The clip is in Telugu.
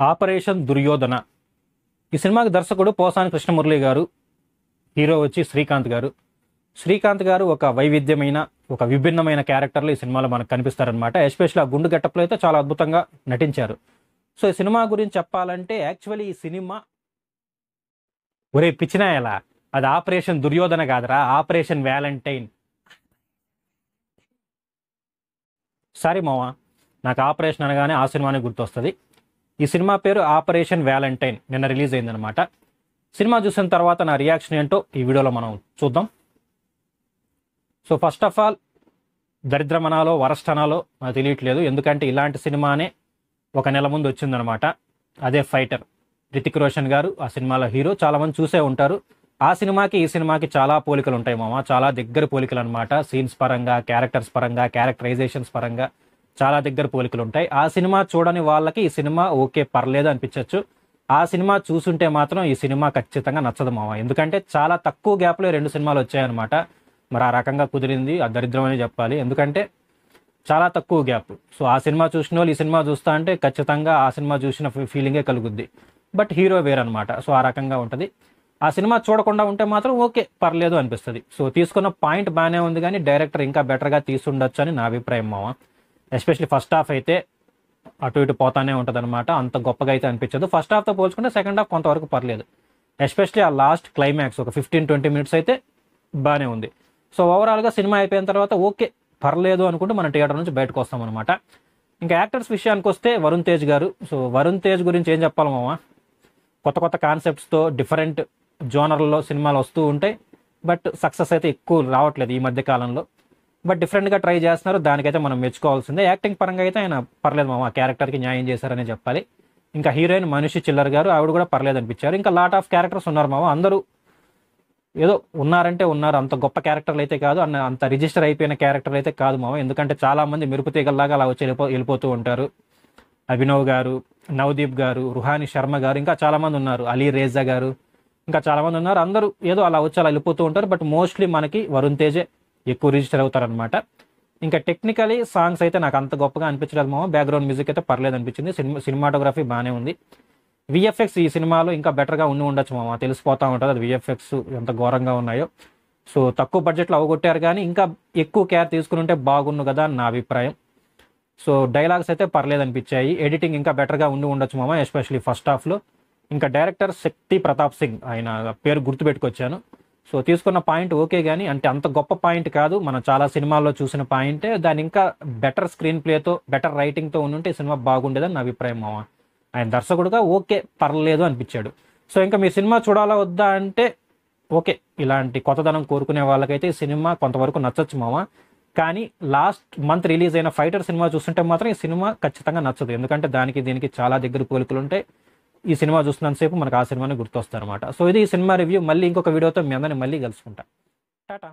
ఆపరేషన్ దుర్యోధన. ఈ సినిమాకి దర్శకుడు పోసాని కృష్ణమురళి గారు, హీరో వచ్చి శ్రీకాంత్ గారు. శ్రీకాంత్ గారు ఒక వైవిధ్యమైన, ఒక విభిన్నమైన క్యారెక్టర్లు ఈ సినిమాలో మనకు కనిపిస్తారనమాట. ఎస్పెషల్లీ ఆ గుండు గెటప్లో అయితే చాలా అద్భుతంగా నటించారు. సో ఈ సినిమా గురించి చెప్పాలంటే యాక్చువల్లీ ఈ సినిమా ఒరే పిచ్చినా ఎలా, అది ఆపరేషన్ దుర్యోధన కాదురా, ఆపరేషన్ వ్యాలంటైన్. సారీ మావా, నాకు ఆపరేషన్ అనగానే ఆ సినిమానే గుర్తొస్తుంది. ఈ సినిమా పేరు ఆపరేషన్ వ్యాలంటైన్. నిన్న రిలీజ్ అయిందనమాట. సినిమా చూసిన తర్వాత నా రియాక్షన్ ఏంటో ఈ వీడియోలో మనం చూద్దాం. సో ఫస్ట్ ఆఫ్ ఆల్, దరిద్రమనాలో వరస్టనాలో నాకు తెలియట్లేదు. ఎందుకంటే ఇలాంటి సినిమానే ఒక నెల ముందు వచ్చిందనమాట. అదే ఫైటర్. రితిక్ రోషన్ గారు ఆ సినిమాలో హీరో. చాలామంది చూసే ఉంటారు. ఆ సినిమాకి ఈ సినిమాకి చాలా పోలికలు ఉంటాయి మామ. చాలా దగ్గర పోలికలు అనమాట. సీన్స్ పరంగా, క్యారెక్టర్స్ పరంగా, క్యారెక్టరైజేషన్స్ పరంగా చాలా దగ్గర పోలికలు ఉంటాయి. ఆ సినిమా చూడని వాళ్ళకి ఈ సినిమా ఓకే పర్లేదు అనిపించవచ్చు. ఆ సినిమా చూసుంటే మాత్రం ఈ సినిమా ఖచ్చితంగా నచ్చదు మామ. ఎందుకంటే చాలా తక్కువ గ్యాప్లో 2 సినిమాలు వచ్చాయన్నమాట. మరి ఆ రకంగా కుదిరింది ఆ దరిద్రం అని చెప్పాలి. ఎందుకంటే చాలా తక్కువ గ్యాప్. సో ఆ సినిమా చూసిన వాళ్ళు ఈ సినిమా చూస్తా అంటే ఖచ్చితంగా ఆ సినిమా చూసిన ఫీలింగే కలుగుద్ది. బట్ హీరో వేరనమాట. సో ఆ రకంగా ఉంటుంది. ఆ సినిమా చూడకుండా ఉంటే మాత్రం ఓకే పర్లేదు అనిపిస్తుంది. సో తీసుకున్న పాయింట్ బాగానే ఉంది, కానీ డైరెక్టర్ ఇంకా బెటర్గా తీసుండొచ్చు అని నా అభిప్రాయం మామ. ఎస్పెషల్లీ ఫస్ట్ హాఫ్ అయితే అటు ఇటు పోతానే ఉంటుంది అనమాట. అంత గొప్పగా అయితే అనిపించదు. ఫస్ట్ హాఫ్తో పోల్చుకుంటే సెకండ్ హాఫ్ కొంతవరకు పర్లేదు. ఎస్పెషల్లీ ఆ లాస్ట్ క్లైమాక్స్ ఒక 15-20 మినిట్స్ అయితే బాగానే ఉంది. సో ఓవరాల్గా సినిమా అయిపోయిన తర్వాత ఓకే పర్లేదు అనుకుంటూ మన థియేటర్ నుంచి బయటకు వస్తాం అనమాట. ఇంకా యాక్టర్స్ విషయానికి వస్తే వరుణ్ తేజ్ గారు. సో వరుణ్ తేజ్ గురించి ఏం చెప్పాలి మామ, కొత్త కొత్త కాన్సెప్ట్స్తో డిఫరెంట్ జోనర్లలో సినిమాలు వస్తూ ఉంటాయి. బట్ సక్సెస్ అయితే ఎక్కువ రావట్లేదు ఈ మధ్య కాలంలో. బట్ డిఫరెంట్గా ట్రై చేస్తున్నారు. దానికైతే మనం మెచ్చుకోవాల్సిందే. యాక్టింగ్ పరంగా అయితే ఆయన పర్లేదు మామ, క్యారెక్టర్కి న్యాయం చేశారని చెప్పాలి. ఇంకా హీరోయిన్ మనిషి చిల్లర్ గారు, ఆవిడ కూడా పర్లేదు అనిపించారు. ఇంకా లాట్ ఆఫ్ క్యారెక్టర్స్ ఉన్నారు మామ. అందరూ ఏదో ఉన్నారంటే ఉన్నారు. అంత గొప్ప క్యారెక్టర్లు అయితే కాదు, అంత రిజిస్టర్ అయిపోయిన క్యారెక్టర్లు అయితే కాదు మామ. ఎందుకంటే చాలా మంది మెరుపు తీగల్లాగా అలా వచ్చి వెళ్ళిపోతూ ఉంటారు. అభినవ్ గారు, నవదీప్ గారు, రుహాని శర్మ గారు, ఇంకా చాలా మంది ఉన్నారు. అలీ రేజా గారు, ఇంకా చాలా మంది ఉన్నారు. అందరూ ఏదో అలా వచ్చి అలా వెళ్ళిపోతూ ఉంటారు. బట్ మోస్ట్లీ మనకి వరుణ్ తేజే ఎక్కువ రిజిస్టర్ అవుతారనమాట. ఇంకా టెక్నికలీ సాంగ్స్ అయితే నాకు అంత గొప్పగా అనిపించలేదు మామ. బ్యాక్గ్రౌండ్ మ్యూజిక్ అయితే పర్లేదు అనిపించింది. సినిమాటోగ్రఫీ బాగానే ఉంది. విఎఫ్ఎక్స్ ఈ సినిమాలో ఇంకా బెటర్గా ఉండొచ్చు మామ. తెలిసిపోతూ ఉంటుంది అది విఎఫ్ఎక్స్ ఎంత ఘోరంగా ఉన్నాయో. సో తక్కువ బడ్జెట్లో అవగొట్టారు, కానీ ఇంకా ఎక్కువ కేర్ తీసుకుని ఉంటే బాగుండు కదా అని నా అభిప్రాయం. సో డైలాగ్స్ అయితే పర్లేదు అనిపించాయి. ఎడిటింగ్ ఇంకా బెటర్గా ఉండొచ్చు మామ, ఎస్పెషల్లీ ఫస్ట్ హాఫ్లో. ఇంకా డైరెక్టర్ శక్తి ప్రతాప్ సింగ్, ఆయన పేరు గుర్తుపెట్టుకొచ్చాను. సో తీసుకున్న పాయింట్ ఓకే, కానీ అంటే అంత గొప్ప పాయింట్ కాదు. మనం చాలా సినిమాల్లో చూసిన పాయింటే. దాని ఇంకా బెటర్ స్క్రీన్ ప్లేతో, బెటర్ రైటింగ్తో ఉంటే ఈ సినిమా బాగుండేదని నా అభిప్రాయం మామ. ఆయన దర్శకుడుగా ఓకే పర్లేదు అనిపించాడు. సో ఇంకా మీ సినిమా చూడాలా వద్దా అంటే ఓకే, ఇలాంటి కొత్తదనం కోరుకునే వాళ్ళకైతే ఈ సినిమా కొంతవరకు నచ్చచ్చు మామ. కానీ లాస్ట్ మంత్ రిలీజ్ అయిన ఫైటర్ సినిమా చూస్తుంటే మాత్రం ఈ సినిమా ఖచ్చితంగా నచ్చదు. ఎందుకంటే దానికి దీనికి చాలా దగ్గర పోలికలు ఉంటాయి. ఈ సినిమా చూస్తున్నంతసేపు మనకు ఆ సినిమాని గుర్తొస్తారనమాట. సో ఇది ఈ సినిమా రివ్యూ. మళ్ళీ ఇంకొక వీడియోతో మీ అందరిని మళ్ళీ కలుసుకుంటా. టాటా.